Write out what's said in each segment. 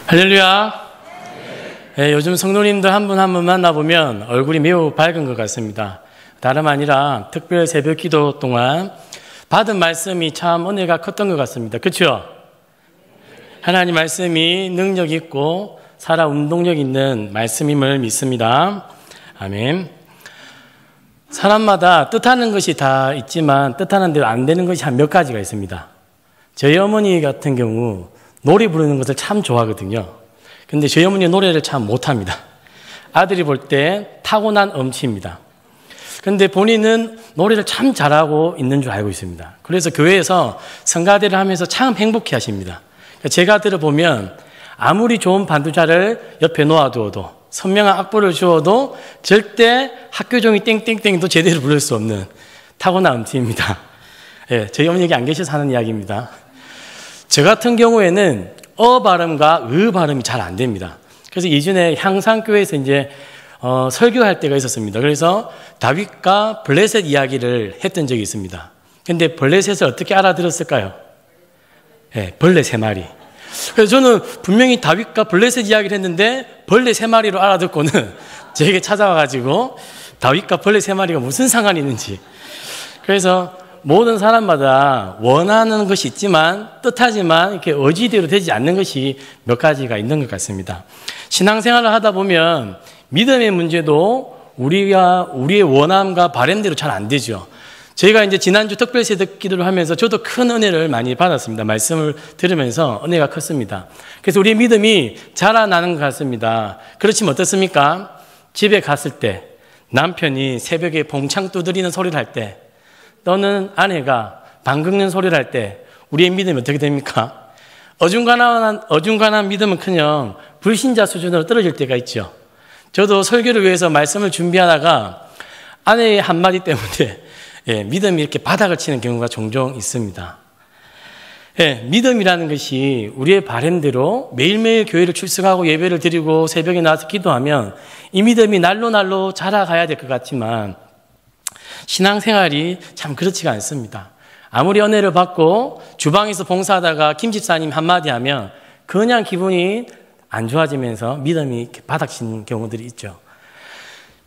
할렐루야. 네, 요즘 성도님들 한 분 한 분 만나보면 얼굴이 매우 밝은 것 같습니다. 다름 아니라 특별 새벽 기도 동안 받은 말씀이 참 은혜가 컸던 것 같습니다. 그렇죠? 하나님 말씀이 능력 있고 살아 운동력 있는 말씀임을 믿습니다. 아멘. 사람마다 뜻하는 것이 다 있지만 뜻하는 대로 안 되는 것이 한 몇 가지가 있습니다. 저희 어머니 같은 경우 노래 부르는 것을 참 좋아하거든요. 근데 저희 어머니 노래를 참 못합니다. 아들이 볼 때 타고난 음치입니다. 근데 본인은 노래를 참 잘하고 있는 줄 알고 있습니다. 그래서 교회에서 성가대를 하면서 참 행복해 하십니다. 제가 들어보면 아무리 좋은 반주자를 옆에 놓아두어도 선명한 악보를 주어도 절대 학교 종이 땡땡땡도 제대로 부를 수 없는 타고난 음치입니다. 예, 저희 어머니 여기 안 계셔서 하는 이야기입니다. 저 같은 경우에는 어 발음과 으 발음이 잘 안 됩니다. 그래서 예전에 향상교회에서 이제 설교할 때가 있었습니다. 그래서 다윗과 블레셋 이야기를 했던 적이 있습니다. 근데 블레셋을 어떻게 알아들었을까요? 네, 벌레 3마리. 그래서 저는 분명히 다윗과 블레셋 이야기를 했는데 벌레 3마리로 알아듣고는 저에게 찾아와가지고 다윗과 벌레 3마리가 무슨 상관이 있는지. 그래서 모든 사람마다 원하는 것이 있지만 뜻하지만 이렇게 의지대로 되지 않는 것이 몇 가지가 있는 것 같습니다. 신앙생활을 하다 보면 믿음의 문제도 우리의 원함과 바람대로 잘 안 되죠. 저희가 이제 지난주 특별세대 기도를 하면서 저도 큰 은혜를 많이 받았습니다. 말씀을 들으면서 은혜가 컸습니다. 그래서 우리의 믿음이 자라나는 것 같습니다. 그렇지만 어떻습니까? 집에 갔을 때 남편이 새벽에 봉창 두드리는 소리를 할 때 또는 아내가 방 긁는 소리를 할 때 우리의 믿음이 어떻게 됩니까? 어중간한 믿음은커녕 불신자 수준으로 떨어질 때가 있죠. 저도 설교를 위해서 말씀을 준비하다가 아내의 한마디 때문에 믿음이 이렇게 바닥을 치는 경우가 종종 있습니다. 믿음이라는 것이 우리의 바람대로 매일매일 교회를 출석하고 예배를 드리고 새벽에 나와서 기도하면 이 믿음이 날로 자라가야 될 것 같지만 신앙생활이 참 그렇지가 않습니다. 아무리 은혜를 받고 주방에서 봉사하다가 김 집사님 한마디 하면 그냥 기분이 안 좋아지면서 믿음이 이렇게 바닥치는 경우들이 있죠.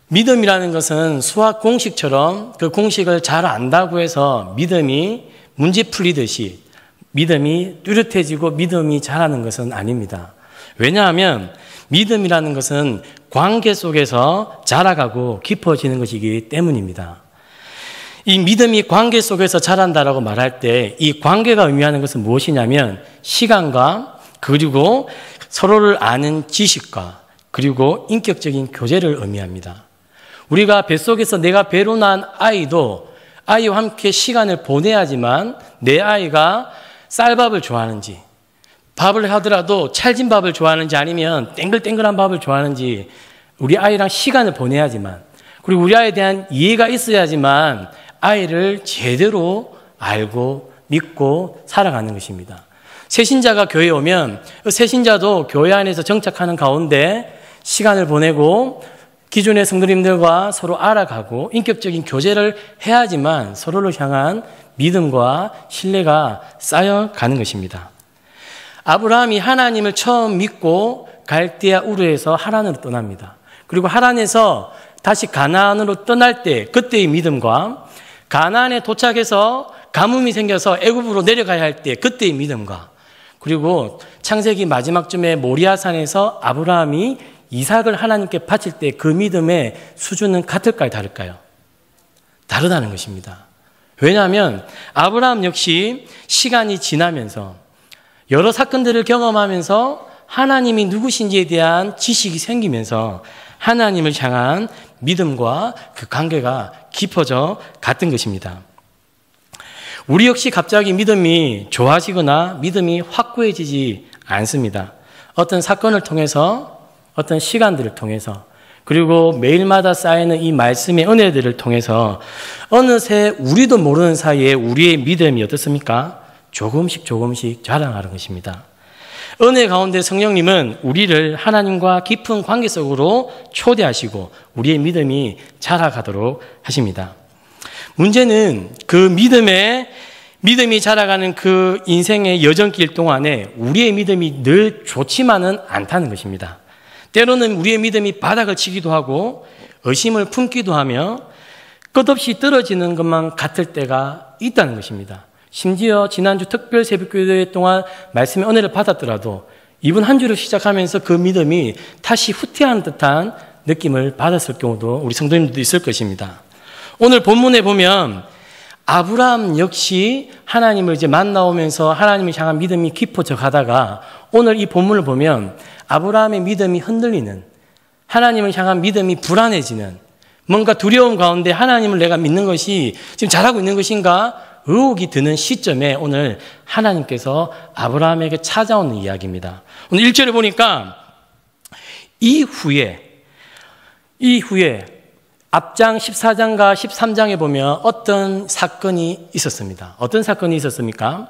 믿음이라는 것은 수학 공식처럼 그 공식을 잘 안다고 해서 믿음이 문제 풀리듯이 믿음이 뚜렷해지고 믿음이 자라는 것은 아닙니다. 왜냐하면 믿음이라는 것은 관계 속에서 자라가고 깊어지는 것이기 때문입니다. 이 믿음이 관계 속에서 자란다라고 말할 때 이 관계가 의미하는 것은 무엇이냐면 시간과 그리고 서로를 아는 지식과 그리고 인격적인 교제를 의미합니다. 우리가 뱃속에서 내가 배로 난 아이도 아이와 함께 시간을 보내야지만 내 아이가 쌀밥을 좋아하는지 밥을 하더라도 찰진 밥을 좋아하는지 아니면 땡글땡글한 밥을 좋아하는지 우리 아이랑 시간을 보내야지만 그리고 우리 아이에 대한 이해가 있어야지만 아이를 제대로 알고 믿고 살아가는 것입니다. 새신자가 교회에 오면 새신자도 교회 안에서 정착하는 가운데 시간을 보내고 기존의 성도님들과 서로 알아가고 인격적인 교제를 해야지만 서로를 향한 믿음과 신뢰가 쌓여가는 것입니다. 아브라함이 하나님을 처음 믿고 갈대아 우르에서 하란으로 떠납니다. 그리고 하란에서 다시 가나안으로 떠날 때 그때의 믿음과 가나안에 도착해서 가뭄이 생겨서 애굽으로 내려가야 할 때 그때의 믿음과 그리고 창세기 마지막쯤에 모리아산에서 아브라함이 이삭을 하나님께 바칠 때 그 믿음의 수준은 같을까요? 다를까요? 다르다는 것입니다. 왜냐하면 아브라함 역시 시간이 지나면서 여러 사건들을 경험하면서 하나님이 누구신지에 대한 지식이 생기면서 하나님을 향한 믿음과 그 관계가 깊어져 갔던 것입니다. 우리 역시 갑자기 믿음이 좋아지거나 믿음이 확고해지지 않습니다. 어떤 사건을 통해서 어떤 시간들을 통해서 그리고 매일마다 쌓이는 이 말씀의 은혜들을 통해서 어느새 우리도 모르는 사이에 우리의 믿음이 어떻습니까? 조금씩 자라나는 것입니다. 은혜 가운데 성령님은 우리를 하나님과 깊은 관계 속으로 초대하시고 우리의 믿음이 자라가도록 하십니다. 문제는 그 믿음의 믿음이 자라가는 그 인생의 여정길 동안에 우리의 믿음이 늘 좋지만은 않다는 것입니다. 때로는 우리의 믿음이 바닥을 치기도 하고 의심을 품기도 하며 끝없이 떨어지는 것만 같을 때가 있다는 것입니다. 심지어 지난주 특별 새벽기도 동안 말씀의 은혜를 받았더라도 이번 한 주를 시작하면서 그 믿음이 다시 후퇴하는 듯한 느낌을 받았을 경우도 우리 성도님들도 있을 것입니다. 오늘 본문에 보면 아브라함 역시 하나님을 이제 만나오면서 하나님을 향한 믿음이 깊어져 가다가 오늘 이 본문을 보면 아브라함의 믿음이 흔들리는, 하나님을 향한 믿음이 불안해지는, 뭔가 두려움 가운데 하나님을 내가 믿는 것이 지금 잘하고 있는 것인가 의혹이 드는 시점에 오늘 하나님께서 아브라함에게 찾아오는 이야기입니다. 오늘 1절에 보니까 이후에 앞장 14장과 13장에 보면 어떤 사건이 있었습니다. 어떤 사건이 있었습니까?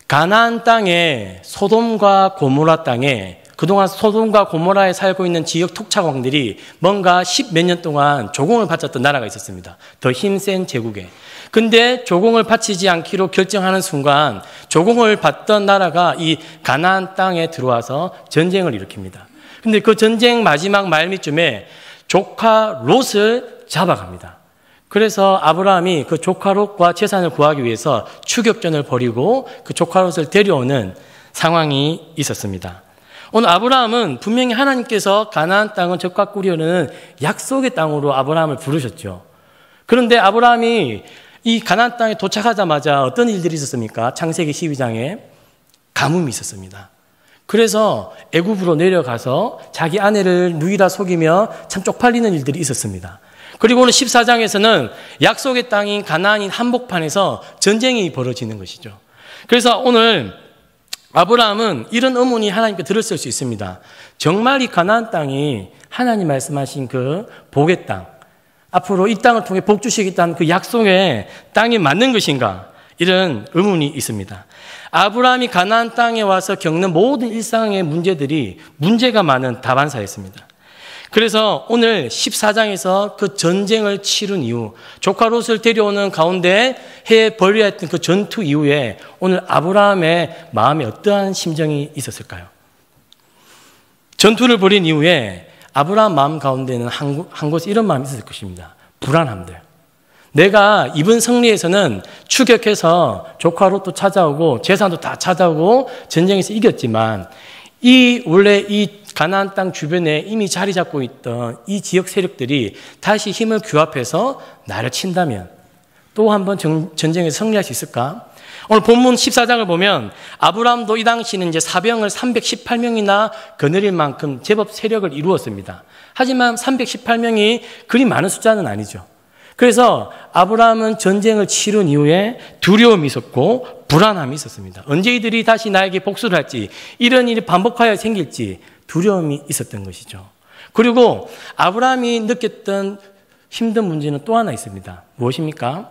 가나안 땅에 소돔과 고모라 땅에 그동안 소돔과 고모라에 살고 있는 지역 토착왕들이 뭔가 10몇 년 동안 조공을 바쳤던 나라가 있었습니다. 더 힘센 제국에. 근데 조공을 바치지 않기로 결정하는 순간 조공을 받던 나라가 이 가나안 땅에 들어와서 전쟁을 일으킵니다. 근데 그 전쟁 마지막 말미쯤에 조카 롯을 잡아갑니다. 그래서 아브라함이 그 조카 롯과 재산을 구하기 위해서 추격전을 벌이고 그 조카 롯을 데려오는 상황이 있었습니다. 오늘 아브라함은 분명히 하나님께서 가나안 땅은 적과 꾸려는 약속의 땅으로 아브라함을 부르셨죠. 그런데 아브라함이 이 가나안 땅에 도착하자마자 어떤 일들이 있었습니까? 창세기 12장에 가뭄이 있었습니다. 그래서 애굽으로 내려가서 자기 아내를 누이라 속이며 참 쪽팔리는 일들이 있었습니다. 그리고 오늘 14장에서는 약속의 땅인 가나안인 한복판에서 전쟁이 벌어지는 것이죠. 그래서 오늘 아브라함은 이런 의문이 하나님께 들었을 수 있습니다. 정말 이 가나안 땅이 하나님 말씀하신 그 복의 땅, 앞으로 이 땅을 통해 복 주시겠다는 그 약속의 땅이 맞는 것인가? 이런 의문이 있습니다. 아브라함이 가나안 땅에 와서 겪는 모든 일상의 문제들이 문제가 많은 다반사였습니다. 그래서 오늘 14장에서 그 전쟁을 치른 이후 조카 롯을 데려오는 가운데 해에 벌여야 했던 그 전투 이후에 오늘 아브라함의 마음에 어떠한 심정이 있었을까요? 전투를 벌인 이후에 아브라함 마음 가운데는 한 곳에 이런 마음이 있었을 것입니다. 불안함들. 내가 이번 승리에서는 추격해서 조카 롯도 찾아오고 재산도 다 찾아오고 전쟁에서 이겼지만 원래 이 가나안 땅 주변에 이미 자리 잡고 있던 이 지역 세력들이 다시 힘을 규합해서 나를 친다면 또 한번 전쟁에서 승리할 수 있을까? 오늘 본문 14장을 보면 아브라함도 이 당시는 이제 사병을 318명이나 거느릴 만큼 제법 세력을 이루었습니다. 하지만 318명이 그리 많은 숫자는 아니죠. 그래서 아브라함은 전쟁을 치른 이후에 두려움이 있었고 불안함이 있었습니다. 언제 이들이 다시 나에게 복수를 할지, 이런 일이 반복하여 생길지 두려움이 있었던 것이죠. 그리고 아브라함이 느꼈던 힘든 문제는 또 하나 있습니다. 무엇입니까?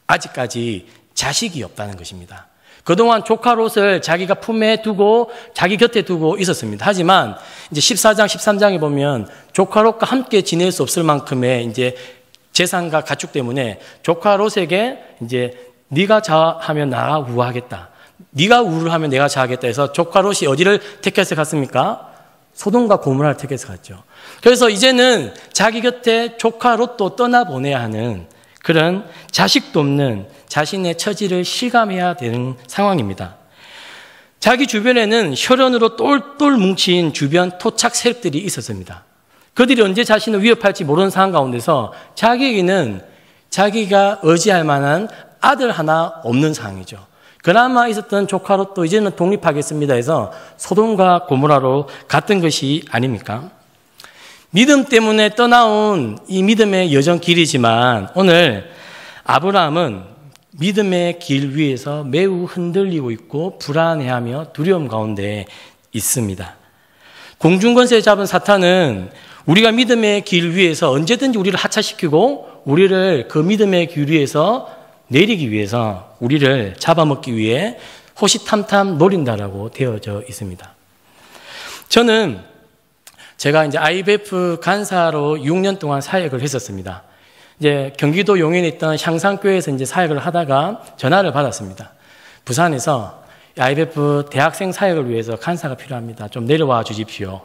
아직까지 자식이 없다는 것입니다. 그동안 조카 롯을 자기가 품에 두고 자기 곁에 두고 있었습니다. 하지만 이제 14장, 13장에 보면 조카 롯과 함께 지낼 수 없을 만큼의 이제 재산과 가축 때문에 조카 롯에게 이제 네가 자하면 나가 우하겠다. 네가 우를 하면 내가 자하겠다 해서 조카 롯이 어디를 택해서 갔습니까? 소돔과 고모라를 택해서 갔죠. 그래서 이제는 자기 곁에 조카 롯도 떠나보내야 하는 그런 자식도 없는 자신의 처지를 실감해야 되는 상황입니다. 자기 주변에는 혈연으로 똘똘 뭉친 주변 토착 세력들이 있었습니다. 그들이 언제 자신을 위협할지 모르는 상황 가운데서 자기에게는 자기가 의지할 만한 아들 하나 없는 상황이죠. 그나마 있었던 조카 롯도 이제는 독립하겠습니다 해서 소돔과 고모라로 갔던 것이 아닙니까? 믿음 때문에 떠나온 이 믿음의 여정 길이지만 오늘 아브라함은 믿음의 길 위에서 매우 흔들리고 있고 불안해하며 두려움 가운데 있습니다. 공중권세 잡은 사탄은 우리가 믿음의 길 위에서 언제든지 우리를 하차시키고 우리를 그 믿음의 길 위에서 내리기 위해서 우리를 잡아먹기 위해 호시탐탐 노린다라고 되어져 있습니다. 저는 제가 이제 IBF 간사로 6년 동안 사역을 했었습니다. 이제 경기도 용인에 있던 향산교회에서 이제 사역을 하다가 전화를 받았습니다. 부산에서 IBF 대학생 사역을 위해서 간사가 필요합니다. 좀 내려와 주십시오.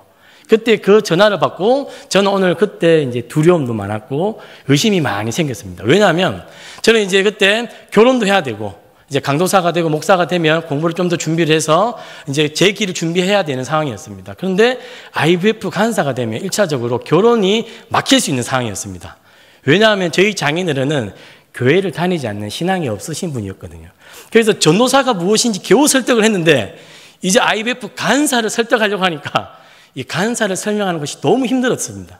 그때 그 전화를 받고 저는 오늘 그때 이제 두려움도 많았고 의심이 많이 생겼습니다. 왜냐하면 저는 이제 그때 결혼도 해야 되고 이제 강도사가 되고 목사가 되면 공부를 좀 더 준비를 해서 이제 제 길을 준비해야 되는 상황이었습니다. 그런데 IBF 간사가 되면 1차적으로 결혼이 막힐 수 있는 상황이었습니다. 왜냐하면 저희 장인어른은 교회를 다니지 않는 신앙이 없으신 분이었거든요. 그래서 전도사가 무엇인지 겨우 설득을 했는데 이제 IBF 간사를 설득하려고 하니까 이 간사를 설명하는 것이 너무 힘들었습니다.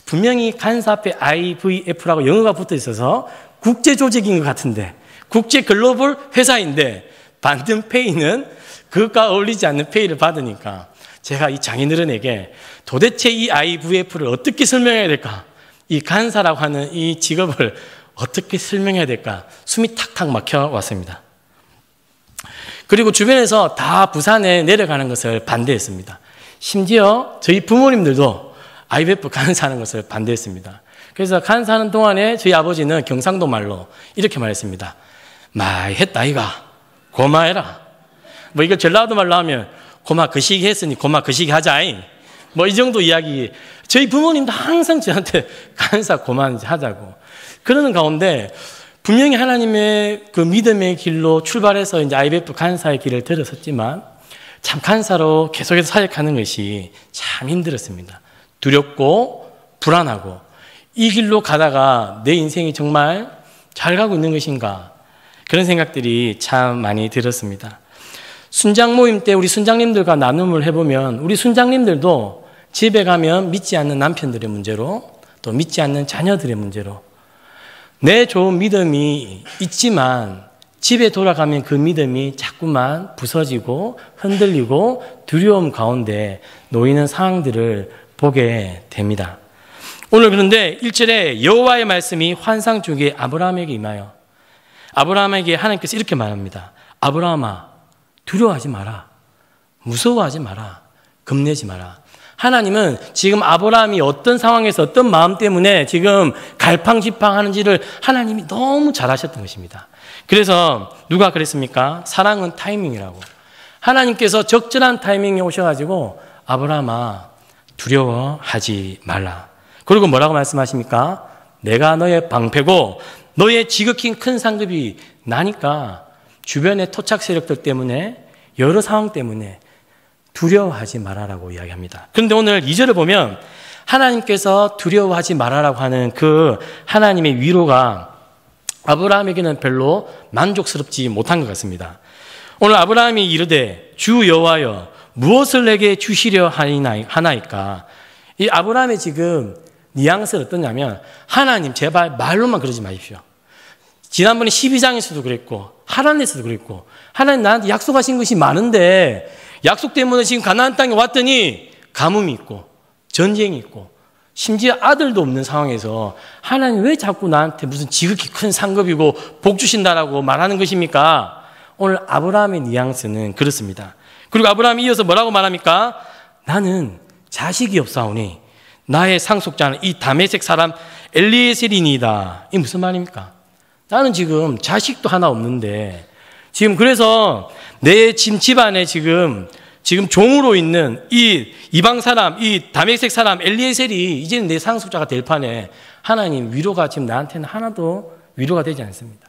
분명히 간사 앞에 IVF라고 영어가 붙어 있어서 국제 조직인 것 같은데 국제 글로벌 회사인데 받는 페이는 그것과 어울리지 않는 페이를 받으니까 제가 이 장인어른에게 도대체 이 IVF를 어떻게 설명해야 될까? 이 간사라고 하는 이 직업을 어떻게 설명해야 될까? 숨이 탁탁 막혀왔습니다. 그리고 주변에서 다 부산에 내려가는 것을 반대했습니다. 심지어 저희 부모님들도 IBF 간사하는 것을 반대했습니다. 그래서 간사하는 동안에 저희 아버지는 경상도 말로 이렇게 말했습니다. 많이 했다 이가 고마해라. 뭐 이거 전라도 말로 하면 고마 그 시기 했으니 고마 그 시기 하자잉. 뭐 이 정도 이야기. 저희 부모님도 항상 저한테 간사 고마 하자고 그러는 가운데 분명히 하나님의 그 믿음의 길로 출발해서 이제 IBF 간사의 길을 들어섰지만 참 간사로 계속해서 사역하는 것이 참 힘들었습니다. 두렵고 불안하고 이 길로 가다가 내 인생이 정말 잘 가고 있는 것인가 그런 생각들이 참 많이 들었습니다. 순장 모임 때 우리 순장님들과 나눔을 해보면 우리 순장님들도 집에 가면 믿지 않는 남편들의 문제로 또 믿지 않는 자녀들의 문제로 내 좋은 믿음이 있지만 집에 돌아가면 그 믿음이 자꾸만 부서지고 흔들리고 두려움 가운데 놓이는 상황들을 보게 됩니다. 오늘 그런데 1절에 여호와의 말씀이 환상 중에 아브라함에게 임하여 아브라함에게 하나님께서 이렇게 말합니다. 아브라함아 두려워하지 마라. 무서워하지 마라. 겁내지 마라. 하나님은 지금 아브라함이 어떤 상황에서 어떤 마음 때문에 지금 갈팡질팡하는지를 하나님이 너무 잘 아셨던 것입니다. 그래서 누가 그랬습니까? 사랑은 타이밍이라고. 하나님께서 적절한 타이밍에 오셔가지고 아브라함아 두려워하지 말라. 그리고 뭐라고 말씀하십니까? 내가 너의 방패고 너의 지극히 큰 상급이 나니까 주변의 토착 세력들 때문에 여러 상황 때문에 두려워하지 말아라고 이야기합니다. 그런데 오늘 2절을 보면 하나님께서 두려워하지 말아라고 하는 그 하나님의 위로가 아브라함에게는 별로 만족스럽지 못한 것 같습니다. 오늘 아브라함이 이르되 주 여호와여 무엇을 내게 주시려 하나이까? 이 아브라함의 지금 뉘앙스는 어떠냐면 하나님 제발 말로만 그러지 마십시오. 지난번에 12장에서도 그랬고 하란에서도 그랬고 하나님 나한테 약속하신 것이 많은데 약속 때문에 지금 가나안 땅에 왔더니 가뭄이 있고 전쟁이 있고 심지어 아들도 없는 상황에서 하나님 왜 자꾸 나한테 무슨 지극히 큰 상급이고 복 주신다라고 말하는 것입니까? 오늘 아브라함의 뉘앙스는 그렇습니다. 그리고 아브라함이 이어서 뭐라고 말합니까? 나는 자식이 없사오니 나의 상속자는 이 다메섹 사람 엘리에셀이니이다. 이게 무슨 말입니까? 나는 지금 자식도 하나 없는데 지금 그래서 내 집안에 지금 종으로 있는 이 이방 사람, 이 다메섹 사람 엘리에셀이 이제는 내 상속자가 될 판에 하나님 위로가 지금 나한테는 하나도 위로가 되지 않습니다.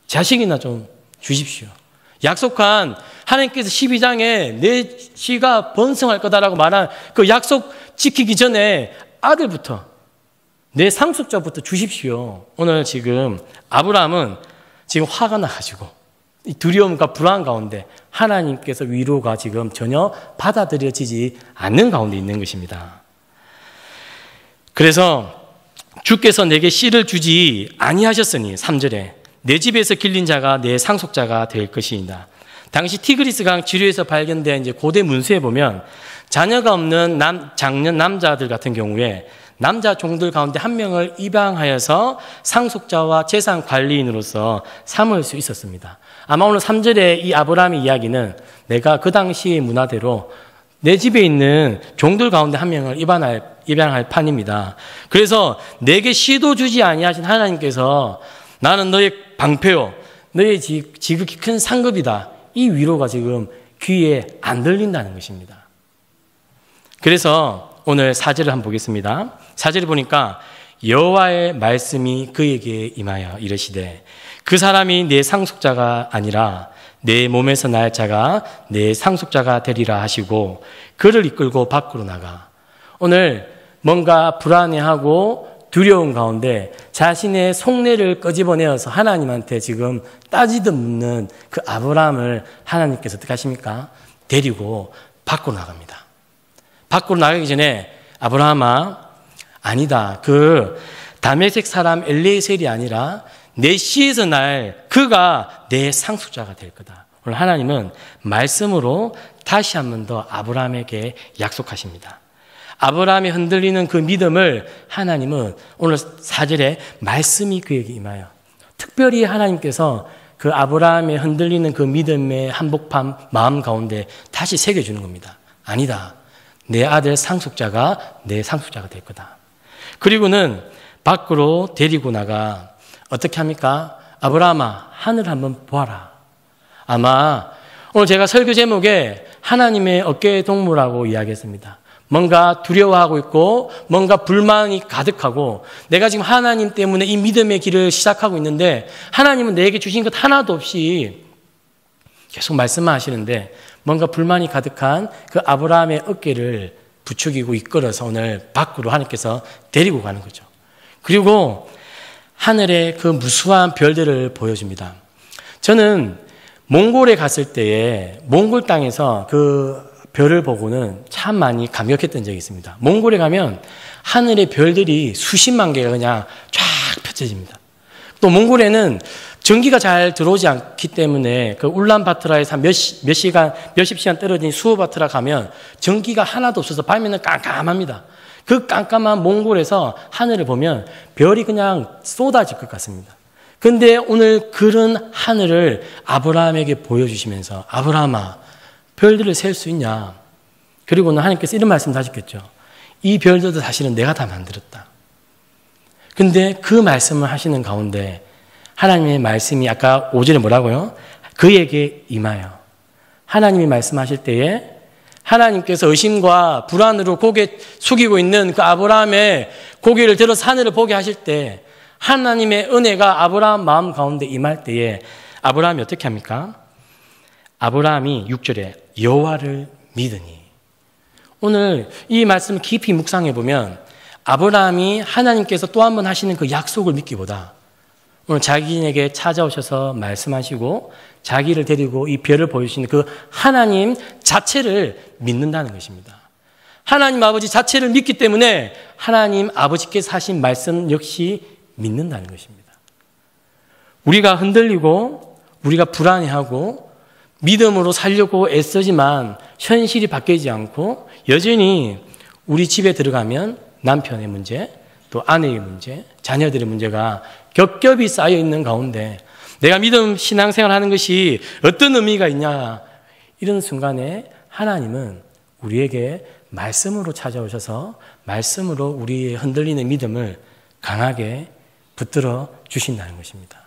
자식이나 좀 주십시오. 약속한 하나님께서 12장에 내 씨가 번성할 거다라고 말한 그 약속 지키기 전에 아들부터 내 상속자부터 주십시오. 오늘 지금 아브라함은 지금 화가 나가지고 이 두려움과 불안 가운데 하나님께서 위로가 지금 전혀 받아들여지지 않는 가운데 있는 것입니다. 그래서 주께서 내게 씨를 주지 아니하셨으니 3절에 내 집에서 길린 자가 내 상속자가 될 것이다. 당시 티그리스 강 지류에서 발견된 이제 고대 문서에 보면 자녀가 없는 장년 남자들 같은 경우에 남자 종들 가운데 한 명을 입양하여서 상속자와 재산 관리인으로서 삼을 수 있었습니다. 아마 오늘 3절의 이 아브라함의 이야기는 내가 그 당시의 문화대로 내 집에 있는 종들 가운데 한 명을 입양할 판입니다. 그래서 내게 씨도 주지 아니하신 하나님께서 나는 너의 방패요, 너의 지극히 큰 상급이다. 이 위로가 지금 귀에 안 들린다는 것입니다. 그래서 오늘 4절을 한번 보겠습니다. 4절을 보니까 여호와의 말씀이 그에게 임하여 이르시되 그 사람이 내 상속자가 아니라 내 몸에서 날 자가 내 상속자가 되리라 하시고 그를 이끌고 밖으로 나가. 오늘 뭔가 불안해하고 두려운 가운데 자신의 속내를 끄집어내어서 하나님한테 지금 따지듯 묻는 그 아브라함을 하나님께서 어떻게 하십니까? 데리고 밖으로 나갑니다. 밖으로 나가기 전에 아브라함아, 아니다. 그 다메섹 사람 엘리에셀이 아니라 내 씨에서 날 그가 내 상속자가 될 거다. 오늘 하나님은 말씀으로 다시 한 번 더 아브라함에게 약속하십니다. 아브라함이 흔들리는 그 믿음을 하나님은 오늘 4절에 말씀이 그에게 임하여, 특별히 하나님께서 그 아브라함의 흔들리는 그 믿음의 한복판 마음 가운데 다시 새겨주는 겁니다. 아니다. 내 아들 상속자가 내 상속자가 될 거다. 그리고는 밖으로 데리고 나가 어떻게 합니까? 아브라함아, 하늘 한번 보아라. 아마 오늘 제가 설교 제목에 하나님의 어깨의 동무라고 이야기했습니다. 뭔가 두려워하고 있고 뭔가 불만이 가득하고 내가 지금 하나님 때문에 이 믿음의 길을 시작하고 있는데 하나님은 내게 주신 것 하나도 없이 계속 말씀만 하시는데 뭔가 불만이 가득한 그 아브라함의 어깨를 부추기고 이끌어서 오늘 밖으로 하나님께서 데리고 가는 거죠. 그리고 하늘의 그 무수한 별들을 보여줍니다. 저는 몽골에 갔을 때에 몽골 땅에서 그 별을 보고는 참 많이 감격했던 적이 있습니다. 몽골에 가면 하늘의 별들이 수십만 개가 그냥 쫙 펼쳐집니다. 또 몽골에는 전기가 잘 들어오지 않기 때문에 그 울란바토르에서 몇십 시간 떨어진 수호바토르 가면 전기가 하나도 없어서 밤에는 깜깜합니다. 그 깜깜한 몽골에서 하늘을 보면 별이 그냥 쏟아질 것 같습니다. 근데 오늘 그런 하늘을 아브라함에게 보여주시면서 아브라함아, 별들을 셀 수 있냐? 그리고는 하나님께서 이런 말씀을 하셨겠죠. 이 별들도 사실은 내가 다 만들었다. 근데 그 말씀을 하시는 가운데 하나님의 말씀이 아까 5절에 뭐라고요? 그에게 임하여. 하나님이 말씀하실 때에 하나님께서 의심과 불안으로 고개 숙이고 있는 그 아브라함의 고개를 들어서 하늘을 보게 하실 때 하나님의 은혜가 아브라함 마음 가운데 임할 때에 아브라함이 어떻게 합니까? 아브라함이 6절에 여호와를 믿으니. 오늘 이 말씀을 깊이 묵상해 보면 아브라함이 하나님께서 또 한 번 하시는 그 약속을 믿기보다 오늘 자기에게 찾아오셔서 말씀하시고 자기를 데리고 이 별을 보여주시는 그 하나님 자체를 믿는다는 것입니다. 하나님 아버지 자체를 믿기 때문에 하나님 아버지께서 하신 말씀 역시 믿는다는 것입니다. 우리가 흔들리고 우리가 불안해하고 믿음으로 살려고 애쓰지만 현실이 바뀌지 않고 여전히 우리 집에 들어가면 남편의 문제, 또 아내의 문제, 자녀들의 문제가 겹겹이 쌓여 있는 가운데 내가 믿음 신앙생활 하는 것이 어떤 의미가 있냐, 이런 순간에 하나님은 우리에게 말씀으로 찾아오셔서 말씀으로 우리의 흔들리는 믿음을 강하게 붙들어 주신다는 것입니다.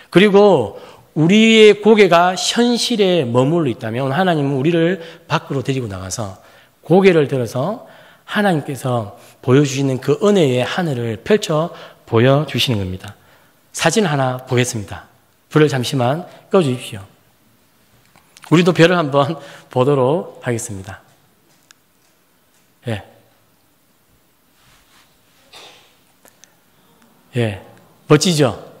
그리고 우리의 고개가 현실에 머물러 있다면 하나님은 우리를 밖으로 데리고 나가서 고개를 들어서 하나님께서 보여주시는 그 은혜의 하늘을 펼쳐 보여주시는 겁니다. 사진 하나 보겠습니다. 불을 잠시만 꺼주십시오. 우리도 별을 한번 보도록 하겠습니다. 멋지죠?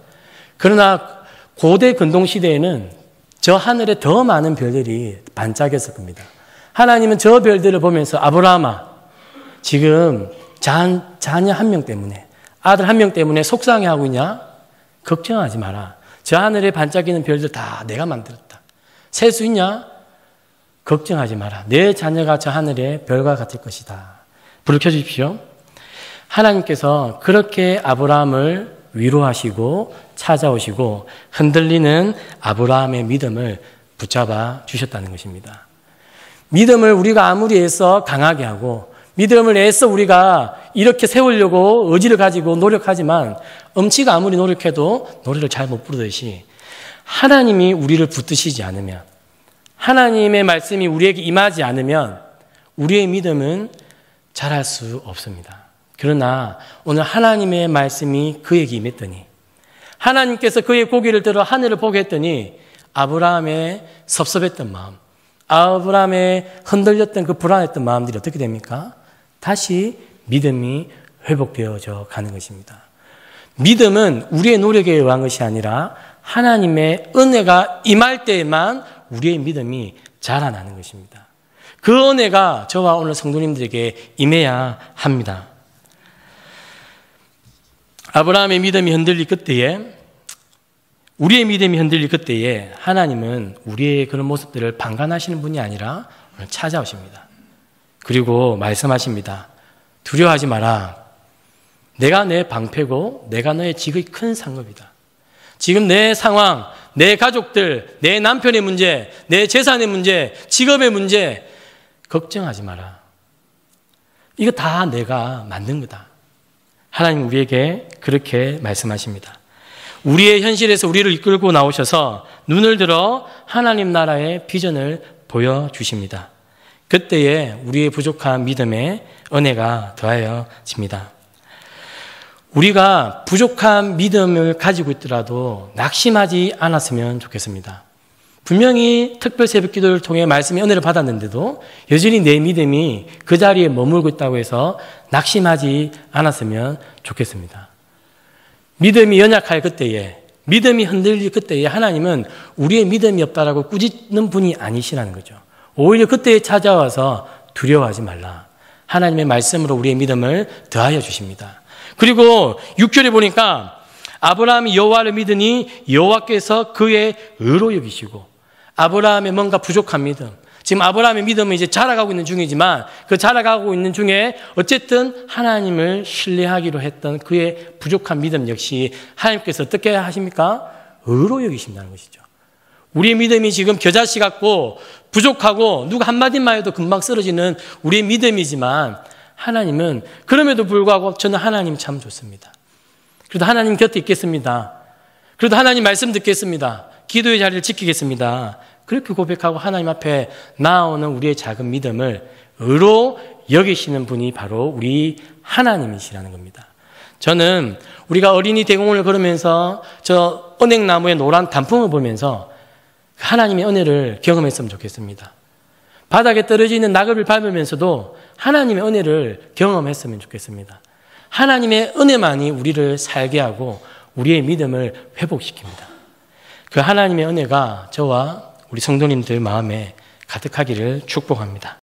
그러나 고대 근동시대에는 저 하늘에 더 많은 별들이 반짝였을 겁니다. 하나님은 저 별들을 보면서 아브라함아, 지금 자녀 한 명 때문에, 아들 한 명 때문에 속상해하고 있냐? 걱정하지 마라. 저 하늘에 반짝이는 별들 다 내가 만들었다. 셀 수 있냐? 걱정하지 마라. 내 자녀가 저 하늘의 별과 같을 것이다. 불을 켜주십시오. 하나님께서 그렇게 아브라함을 위로하시고 찾아오시고 흔들리는 아브라함의 믿음을 붙잡아 주셨다는 것입니다. 믿음을 우리가 아무리 애써 강하게 하고 믿음을 애써 우리가 이렇게 세우려고 의지를 가지고 노력하지만 엄치가 아무리 노력해도 노래를 잘 못 부르듯이 하나님이 우리를 붙드시지 않으면, 하나님의 말씀이 우리에게 임하지 않으면 우리의 믿음은 자랄 수 없습니다. 그러나 오늘 하나님의 말씀이 그에게 임했더니, 하나님께서 그의 고개를 들어 하늘을 보게 했더니 아브라함의 섭섭했던 마음, 아브라함의 흔들렸던 그 불안했던 마음들이 어떻게 됩니까? 다시 믿음이 회복되어져 가는 것입니다. 믿음은 우리의 노력에 의한 것이 아니라 하나님의 은혜가 임할 때에만 우리의 믿음이 자라나는 것입니다. 그 은혜가 저와 오늘 성도님들에게 임해야 합니다. 아브라함의 믿음이 흔들릴 그때에, 우리의 믿음이 흔들릴 그때에 하나님은 우리의 그런 모습들을 방관하시는 분이 아니라 오늘 찾아오십니다. 그리고 말씀하십니다. 두려워하지 마라. 내가 내 방패고 내가 너의 지극히 큰 상급이다. 지금 내 상황, 내 가족들, 내 남편의 문제, 내 재산의 문제, 직업의 문제 걱정하지 마라. 이거 다 내가 만든 거다. 하나님 우리에게 그렇게 말씀하십니다. 우리의 현실에서 우리를 이끌고 나오셔서 눈을 들어 하나님 나라의 비전을 보여주십니다. 그때에 우리의 부족한 믿음에 은혜가 더하여집니다. 우리가 부족한 믿음을 가지고 있더라도 낙심하지 않았으면 좋겠습니다. 분명히 특별 새벽 기도를 통해 말씀의 은혜를 받았는데도 여전히 내 믿음이 그 자리에 머물고 있다고 해서 낙심하지 않았으면 좋겠습니다. 믿음이 연약할 그때에, 믿음이 흔들릴 그때에 하나님은 우리의 믿음이 없다라고 꾸짖는 분이 아니시라는 거죠. 오히려 그때에 찾아와서 두려워하지 말라. 하나님의 말씀으로 우리의 믿음을 더하여 주십니다. 그리고 6절에 보니까 아브라함이 여호와를 믿으니 여호와께서 그의 의로 여기시고, 아브라함의 뭔가 부족한 믿음, 지금 아브라함의 믿음은 이제 자라가고 있는 중이지만 그 자라가고 있는 중에 어쨌든 하나님을 신뢰하기로 했던 그의 부족한 믿음 역시 하나님께서 어떻게 하십니까? 의로 여기신다는 것이죠. 우리의 믿음이 지금 겨자씨 같고 부족하고 누가 한마디만 해도 금방 쓰러지는 우리의 믿음이지만 하나님은 그럼에도 불구하고 저는 하나님 참 좋습니다. 그래도 하나님 곁에 있겠습니다. 그래도 하나님 말씀 듣겠습니다. 기도의 자리를 지키겠습니다. 그렇게 고백하고 하나님 앞에 나아오는 우리의 작은 믿음을 의로 여기시는 분이 바로 우리 하나님이시라는 겁니다. 저는 우리가 어린이 대공원을 걸으면서 저 은행나무의 노란 단풍을 보면서 하나님의 은혜를 경험했으면 좋겠습니다. 바닥에 떨어지는 낙엽을 밟으면서도 하나님의 은혜를 경험했으면 좋겠습니다. 하나님의 은혜만이 우리를 살게 하고 우리의 믿음을 회복시킵니다. 그 하나님의 은혜가 저와 우리 성도님들 마음에 가득하기를 축복합니다.